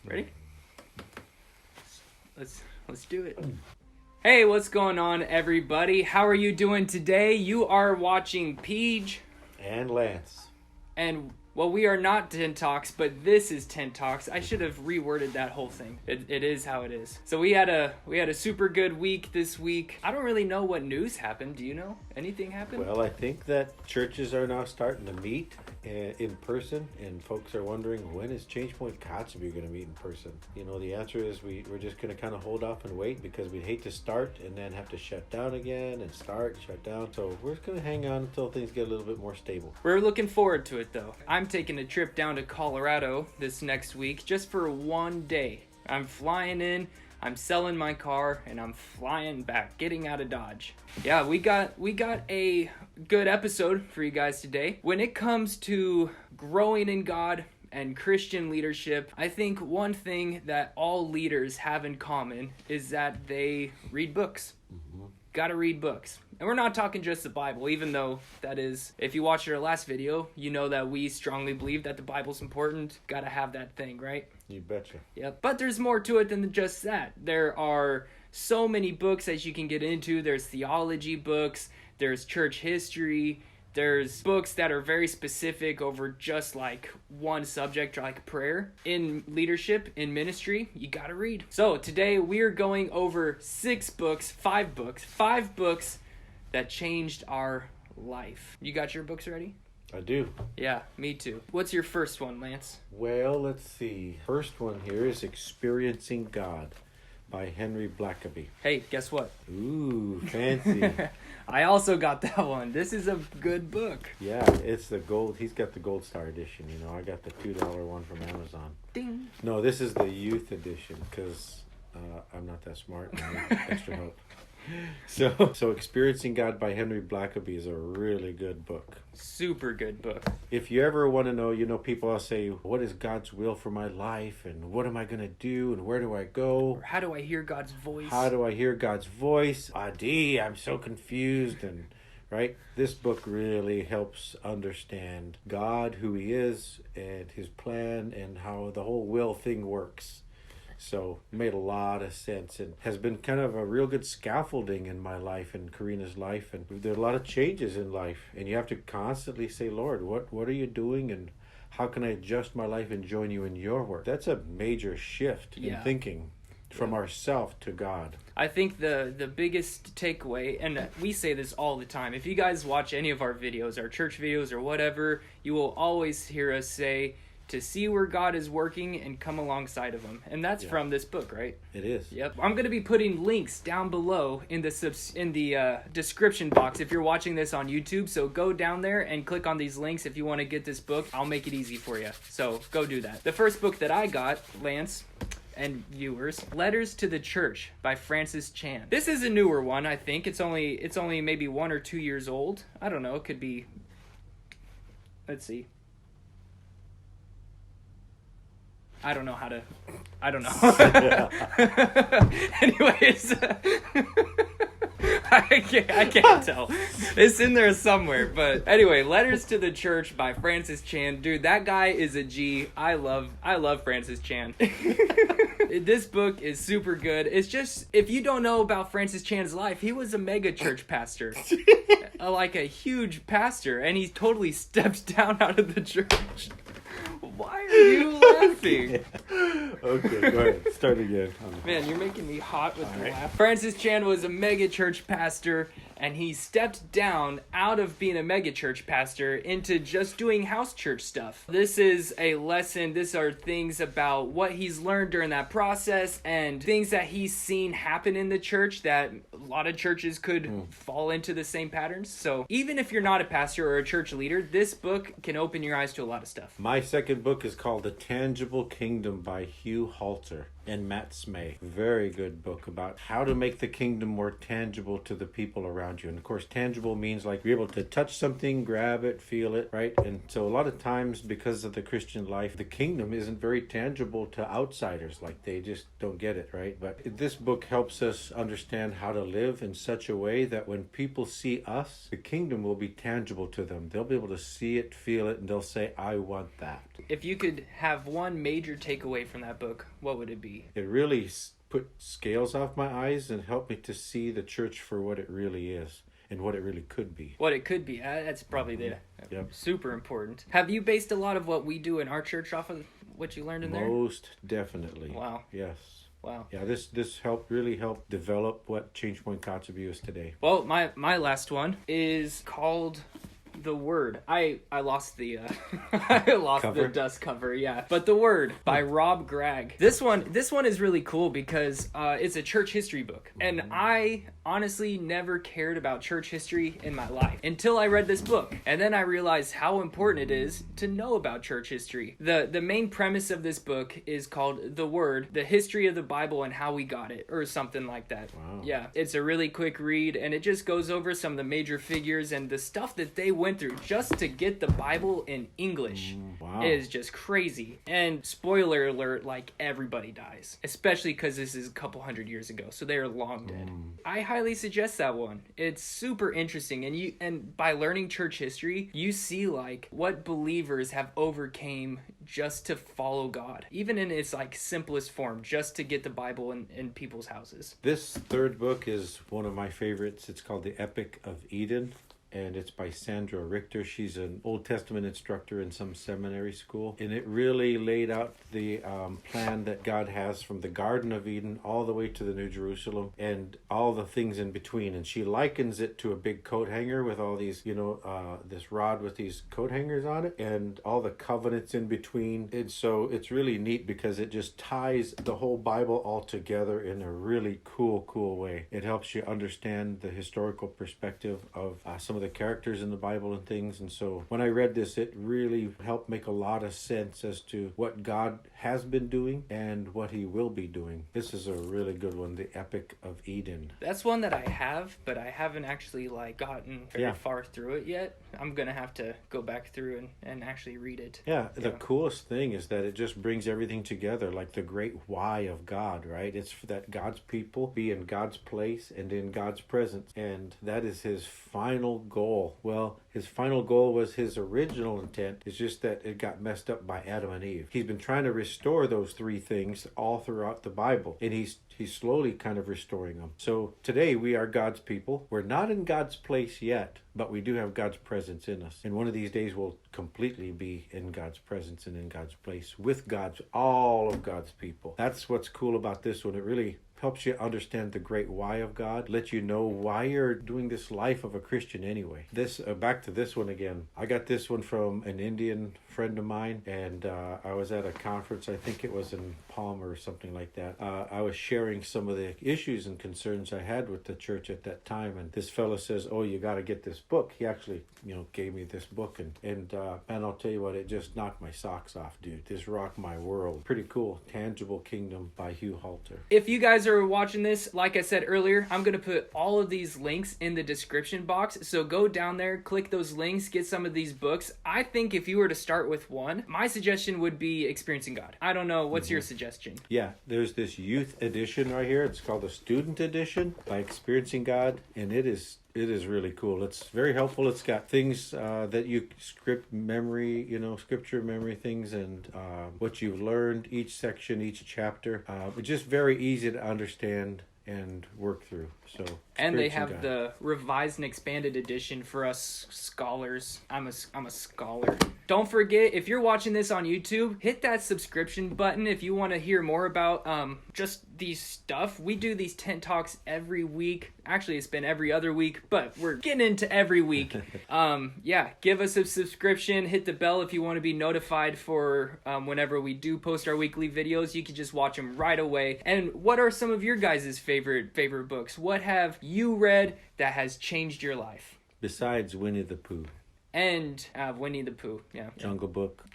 Ready? Let's do it. Hey, what's going on, everybody? How are you doing today? You are watching Peej and Lance. And well, we are not Tent Talks, but this is Tent Talks. I should have reworded that whole thing. It is how it is. So we had a super good week this week. I don't really know what news happened. Do you know? Anything happened? Well, I think that churches are now starting to meet in person, and folks are wondering, when is Change Point Kotzebue going to meet in person? You know, the answer is we're just going to kind of hold off and wait, because we'd hate to start and then have to shut down again and start, shut down. So we're just going to hang on until things get a little bit more stable. We're looking forward to it, though. I'm taking a trip down to Colorado this next week just for one day. I'm flying in, I'm selling my car, and I'm flying back, getting out of Dodge. Yeah, we got a good episode for you guys today. When it comes to growing in God and Christian leadership, I think one thing that all leaders have in common is that they read books. Mm-hmm. Gotta read books. And we're not talking just the Bible, even though that is, if you watched our last video, you know that we strongly believe that the Bible's important. Gotta have that thing, right? You betcha. Yep. But there's more to it than just that. There are so many books that you can get into. There's theology books, there's church history, there's books that are very specific over just like one subject, like prayer. In leadership, in ministry, you gotta read. So today we are going over five books that changed our life. You got your books ready? I do. Yeah, me too. What's your first one, Lance? Well, let's see. First one here is Experiencing God by Henry Blackaby. Hey, guess what? Ooh, fancy. I also got that one. This is a good book. Yeah, it's the gold. He's got the Gold Star edition. You know, I got the $2 one from Amazon. Ding. No, this is the youth edition, because I'm not that smart and I need extra help. So Experiencing God by Henry Blackaby is a really good book. Super good book. If you ever want to know, you know, people will say, what is God's will for my life? And what am I going to do? And where do I go? Or how do I hear God's voice? How do I hear God's voice? I'm so confused. And right, this book really helps understand God, who he is, and his plan, and how the whole will thing works. So it made a lot of sense, and has been kind of a real good scaffolding in my life and Karina's life. And there are a lot of changes in life, and you have to constantly say, Lord, what are you doing, and how can I adjust my life and join you in your work? That's a major shift in thinking from ourself to God. I think the biggest takeaway, and we say this all the time, if you guys watch any of our videos, our church videos or whatever, you will always hear us say to see where God is working and come alongside of him. And that's from this book, right? It is. Yep. I'm going to be putting links down below in the description box if you're watching this on YouTube. So go down there and click on these links if you want to get this book. I'll make it easy for you. So go do that. The first book that I got, Lance and viewers, Letters to the Church by Francis Chan. This is a newer one, I think. It's only maybe 1 or 2 years old. I don't know. It could be. Let's see. I don't know. Anyways, I can't tell. It's in there somewhere. But anyway, Letters to the Church by Francis Chan. Dude, that guy is a G. I love Francis Chan. This book is super good. It's just, if you don't know about Francis Chan's life, he was a mega church pastor. Like a huge pastor. And he totally stepped down out of the church. Why are you laughing? Okay, go ahead. Start again. Man, you're making me hot with the laugh. Francis Chan was a mega church pastor, and he stepped down out of being a mega church pastor into just doing house church stuff. This is a lesson. These are things about what he's learned during that process and things that he's seen happen in the church that a lot of churches could fall into the same patterns. So even if you're not a pastor or a church leader, this book can open your eyes to a lot of stuff. My second book is called The Tangible Kingdom by Hugh Halter and Matt Smay. Very good book about how to make the kingdom more tangible to the people around around you. And of course, tangible means like you're able to touch something, grab it, feel it, right? And so a lot of times, because of the Christian life, the kingdom isn't very tangible to outsiders. Like they just don't get it, right? But this book helps us understand how to live in such a way that when people see us, the kingdom will be tangible to them. They'll be able to see it, feel it, and they'll say, I want that. If you could have one major takeaway from that book, what would it be? It really put scales off my eyes and helped me to see the church for what it really is and what it really could be. What it could be. That's probably super important. Have you based a lot of what we do in our church off of what you learned in there? Most definitely. Wow. Yes. Wow. Yeah, this really helped develop what Change Point Kotzebue is today. Well, my last one is called The Word. I lost the Cover? the dust cover, yeah. But The Word by Rob Gregg. This one is really cool because it's a church history book. And I honestly never cared about church history in my life until I read this book. And then I realized how important it is to know about church history. The main premise of this book is called The Word, the history of the Bible and how we got it, or something like that. Wow. Yeah, it's a really quick read, and it just goes over some of the major figures and the stuff that they went through just to get the Bible in English. Wow. Is just crazy. And spoiler alert, like everybody dies, especially because this is a couple hundred years ago, so they are long dead. I highly suggest that one. It's super interesting, and by learning church history, you see like what believers have overcame just to follow God, even in its like simplest form, just to get the Bible in people's houses. This third book is one of my favorites. It's called The Epic of Eden. And it's by Sandra Richter. She's an Old Testament instructor in some seminary school. And it really laid out the plan that God has from the Garden of Eden all the way to the New Jerusalem and all the things in between. And she likens it to a big coat hanger with all these, this rod with these coat hangers on it and all the covenants in between. And so it's really neat because it just ties the whole Bible all together in a really cool way. It helps you understand the historical perspective of some of the characters in the Bible and things. And so when I read this, it really helped make a lot of sense as to what God has been doing and what he will be doing. This is a really good one, The Epic of Eden. That's one that I have, but I haven't actually like gotten very far through it yet. I'm gonna have to go back through and actually read it. Yeah, the coolest thing is that it just brings everything together, like the great why of God, right? It's that God's people be in God's place and in God's presence, and that is his final goal. Well, his final goal was his original intent. It's just that it got messed up by Adam and Eve. He's been trying to restore those three things all throughout the Bible, and he's slowly kind of restoring them. So today we are God's people. We're not in God's place yet, but we do have God's presence in us. And one of these days we'll completely be in God's presence and in God's place with all of God's people. That's what's cool about this one. It really helps you understand the great why of God, let you know why you're doing this life of a Christian anyway. Back to this one again. I got this one from an Indian friend of mine, and I was at a conference, I think it was in Palmer or something like that. I was sharing some of the issues and concerns I had with the church at that time, and this fellow says, oh, you got to get this book. He actually, gave me this book, and man, I'll tell you what, it just knocked my socks off, dude. This rocked my world. Pretty cool. Tangible Kingdom by Hugh Halter. If you guys are watching this, like I said earlier, I'm going to put all of these links in the description box. So go down there, click those links, get some of these books. I think if you were to start with one, my suggestion would be Experiencing God. I don't know. What's your suggestion? Yeah, there's this youth edition right here. It's called the Student Edition by Experiencing God, and it is really cool. It's very helpful. It's got things that you scripture memory things, and what you've learned, each section, each chapter. It's just very easy to understand and work through. So, and they have the revised and expanded edition for us scholars. I'm a scholar. Don't forget, if you're watching this on YouTube, hit that subscription button if you want to hear more about just these stuff. We do these tent talks every week. Actually, it's been every other week, but we're getting into every week. Give us a subscription. Hit the bell if you want to be notified for whenever we do post our weekly videos. You can just watch them right away. And what are some of your guys' favorite books? What have you read that has changed your life? Besides Winnie the Pooh. And Winnie the Pooh, yeah. Jungle Book.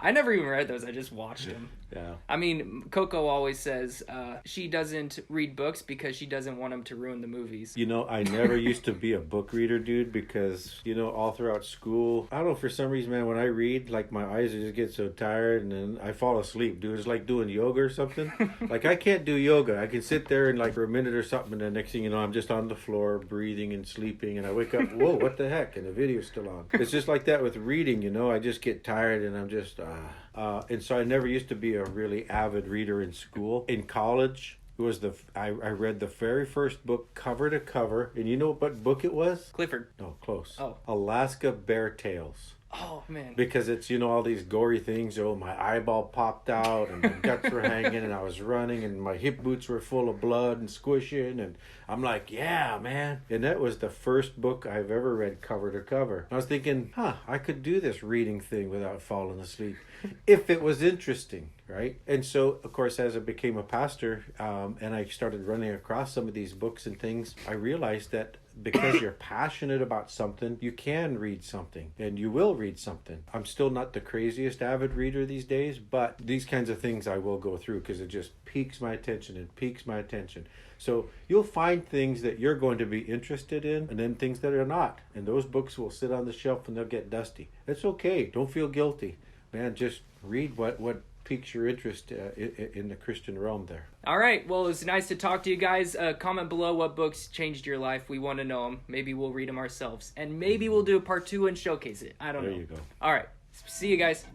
I never even read those. I just watched them. Yeah. I mean, Coco always says she doesn't read books because she doesn't want them to ruin the movies. You know, I never used to be a book reader, dude, because, you know, all throughout school, I don't know, for some reason, man, when I read, like, my eyes just get so tired and then I fall asleep, dude. It's like doing yoga or something. Like, I can't do yoga. I can sit there and, like, for a minute or something, and the next thing you know, I'm just on the floor breathing and sleeping, and I wake up, whoa, what the heck? And the video's still on. It's just like that with reading, you know. I just get tired and I'm just, and so I never used to be a really avid reader in school. In college, it was I read the very first book cover to cover, and you know what book it was? Clifford. No, close. Oh. Alaska Bear Tales. Oh, man. Because it's, you know, all these gory things. Oh, my eyeball popped out and my guts were hanging and I was running and my hip boots were full of blood and squishing. And I'm like, yeah, man. And that was the first book I've ever read cover to cover. I was thinking, I could do this reading thing without falling asleep if it was interesting, right? And so, of course, as I became a pastor and I started running across some of these books and things, I realized that because you're passionate about something, you can read something and you will read something. I'm still not the craziest avid reader these days, but these kinds of things I will go through because it just piques my attention and piques my attention. So you'll find things that you're going to be interested in and then things that are not. And those books will sit on the shelf and they'll get dusty. It's okay. Don't feel guilty. Man, just read what piques your interest in the Christian realm there. All right. Well, it was nice to talk to you guys. Comment below what books changed your life. We want to know them. Maybe we'll read them ourselves. And maybe we'll do a part 2 and showcase it. I don't know. There you go. All right. See you guys.